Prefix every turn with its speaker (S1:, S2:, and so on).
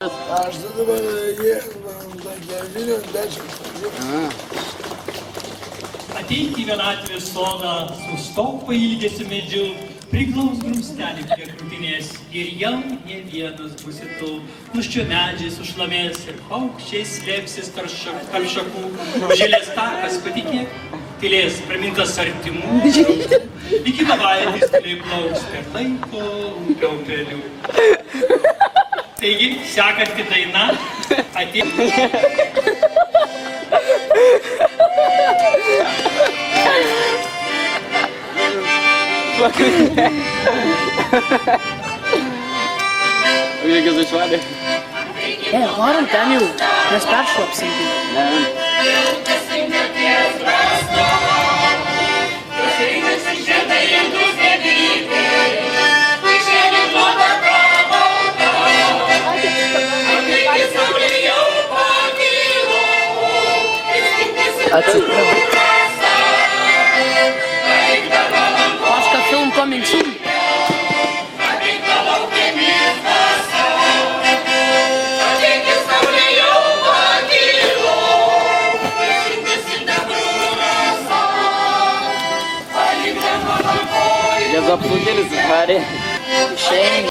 S1: Aš dabar jie
S2: Ateik į vienatvės sodą, sustok pailgėsi medžiu, priglaus grumstelį prie krūtinės ir jau ne vienas būsi tu. Tuščio medžiai sušlamės ir paukščiai slėpsis tarp šakų, žėlės takas, patikėk, tylės pramintas artimų, iki vavaitės tyliai plauks per laiko upę upelių. Taigi, sekanti daina ateik.
S3: Reikia zašvarė.
S4: Varom ten jau, mes peršlapsim. Oscar film coming soon.
S3: Я заплутали, зазвали.